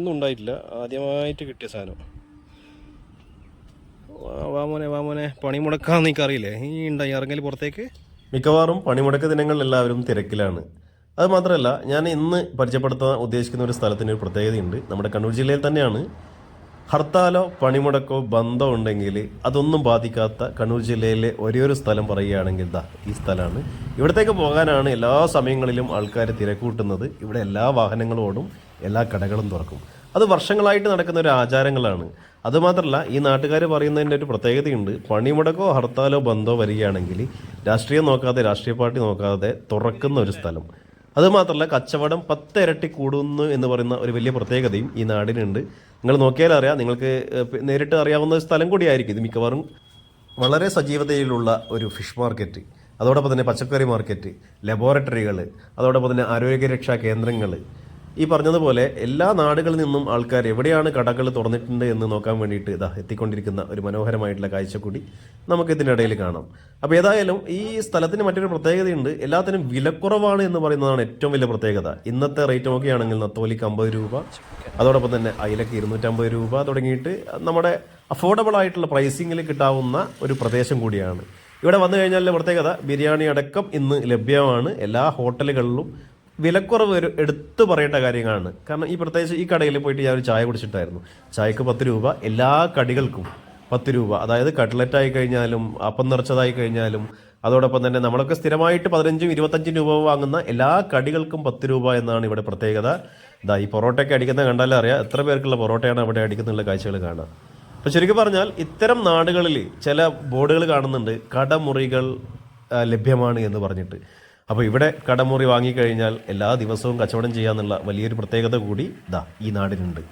മുന്നൊന്നും ഉണ്ടായിട്ടില്ല, ആദ്യമായിട്ട് കിട്ടിയ സാധനം. വാമോനെ പണി മുടക്കാന്ന് എനിക്കറിയില്ലേ, ഈ ഉണ്ടായി ഇറങ്ങൽ പുറത്തേക്ക്. മിക്കവാറും പണിമുടക്ക് ദിനങ്ങളിൽ എല്ലാവരും തിരക്കിലാണ്. അത് മാത്രമല്ല, ഞാൻ ഇന്ന് പരിചയപ്പെടുത്താൻ ഉദ്ദേശിക്കുന്ന ഒരു സ്ഥലത്തിന് ഒരു പ്രത്യേകതയുണ്ട്. നമ്മുടെ കണ്ണൂർ ജില്ലയിൽ തന്നെയാണ്. ഹർത്താലോ പണിമുടക്കോ ബന്ധം ഉണ്ടെങ്കിൽ അതൊന്നും ബാധിക്കാത്ത കണ്ണൂർ ജില്ലയിലെ ഒരേ ഒരു സ്ഥലം പറയുകയാണെങ്കിൽ ഈ സ്ഥലമാണ്. ഇവിടത്തേക്ക് പോകാനാണ് എല്ലാ സമയങ്ങളിലും ആൾക്കാർ തിരക്കൂട്ടുന്നത്. ഇവിടെ എല്ലാ വാഹനങ്ങളും ഓടും, എല്ലാ കടകളും തുറക്കും. അത് വർഷങ്ങളായിട്ട് നടക്കുന്ന ഒരു ആചാരങ്ങളാണ്. അതുമാത്രമല്ല, ഈ നാട്ടുകാർ പറയുന്നതിൻ്റെ ഒരു പ്രത്യേകതയുണ്ട്. പണിമുടക്കോ ഹർത്താലോ ബന്ധോ വരികയാണെങ്കിൽ രാഷ്ട്രീയം നോക്കാതെ, രാഷ്ട്രീയ പാർട്ടി നോക്കാതെ തുറക്കുന്ന ഒരു സ്ഥലം. അതുമാത്രമല്ല, കച്ചവടം 10 ഇരട്ടി കൂടുന്നു എന്ന് പറയുന്ന ഒരു വലിയ പ്രത്യേകതയും ഈ നാടിനുണ്ട്. നിങ്ങൾ നോക്കിയാൽ അറിയാം, നിങ്ങൾക്ക് നേരിട്ട് അറിയാവുന്ന സ്ഥലം കൂടിയായിരിക്കും ഇത്. മിക്കവാറും വളരെ സജീവതയിലുള്ള ഒരു ഫിഷ് മാർക്കറ്റ്, അതോടൊപ്പം തന്നെ പച്ചക്കറി മാർക്കറ്റ്, ലബോറട്ടറികൾ, അതോടൊപ്പം തന്നെ ആരോഗ്യരക്ഷാ കേന്ദ്രങ്ങൾ, ഈ പറഞ്ഞതുപോലെ എല്ലാ നാടുകളിൽ നിന്നും ആൾക്കാർ എവിടെയാണ് കടകൾ തുറന്നിട്ടുണ്ട് എന്ന് നോക്കാൻ വേണ്ടിയിട്ട് എത്തിക്കൊണ്ടിരിക്കുന്ന ഒരു മനോഹരമായിട്ടുള്ള കാഴ്ച കൂടി നമുക്ക് ഇതിനിടയിൽ കാണാം. അപ്പോൾ ഏതായാലും ഈ സ്ഥലത്തിന് മറ്റൊരു പ്രത്യേകതയുണ്ട്. എല്ലാത്തിനും വിലക്കുറവാണ് എന്ന് പറയുന്നതാണ് ഏറ്റവും വലിയ പ്രത്യേകത. ഇന്നത്തെ റേറ്റ് നോക്കുകയാണെങ്കിൽ നത്തോലിക്ക് 50 രൂപ, അതോടൊപ്പം തന്നെ അയിലക്ക് 250 രൂപ തുടങ്ങിയിട്ട് നമ്മുടെ അഫോർഡബിൾ ആയിട്ടുള്ള പ്രൈസിങ്ങിൽ കിട്ടാവുന്ന ഒരു പ്രദേശം കൂടിയാണ്. ഇവിടെ വന്നു കഴിഞ്ഞാൽ പ്രത്യേകത, ബിരിയാണി അടക്കം ഇന്ന് ലഭ്യമാണ്. എല്ലാ ഹോട്ടലുകളിലും വിലക്കുറവ് ഒരു എടുത്തു പറയേണ്ട കാര്യങ്ങളാണ്. കാരണം പ്രത്യേകിച്ച് ഈ കടയിൽ പോയിട്ട് ഞാൻ ഒരു ചായ കുടിച്ചിട്ടായിരുന്നു. ചായക്ക് 10 രൂപ, എല്ലാ കടികൾക്കും 10 രൂപ. അതായത് കട്ട്ലറ്റ് ആയി കഴിഞ്ഞാലും അപ്പം നിറച്ചതായി കഴിഞ്ഞാലും, അതോടൊപ്പം തന്നെ നമ്മളൊക്കെ സ്ഥിരമായിട്ട് 15-25 രൂപ വാങ്ങുന്ന എല്ലാ കടികൾക്കും 10 രൂപ എന്നാണ് ഇവിടെ പ്രത്യേകത. ഈ പൊറോട്ടയൊക്കെ അടിക്കുന്നത് കണ്ടാലേ അറിയാം എത്ര പേർക്കുള്ള പൊറോട്ടയാണ് അവിടെ അടിക്കുന്നുള്ള കാഴ്ചകൾ കാണാം. അപ്പോൾ ശരിക്കും പറഞ്ഞാൽ ഇത്തരം നാടുകളിൽ ചില ബോർഡുകൾ കാണുന്നുണ്ട്, കടമുറികൾ ലഭ്യമാണ് എന്ന് പറഞ്ഞിട്ട്. അപ്പോൾ ഇവിടെ കടമുറി വാങ്ങിക്കഴിഞ്ഞാൽ എല്ലാ ദിവസവും കച്ചവടം ചെയ്യാന്നുള്ള വലിയൊരു പ്രത്യേകത കൂടി ഈ നാടിനുണ്ട്.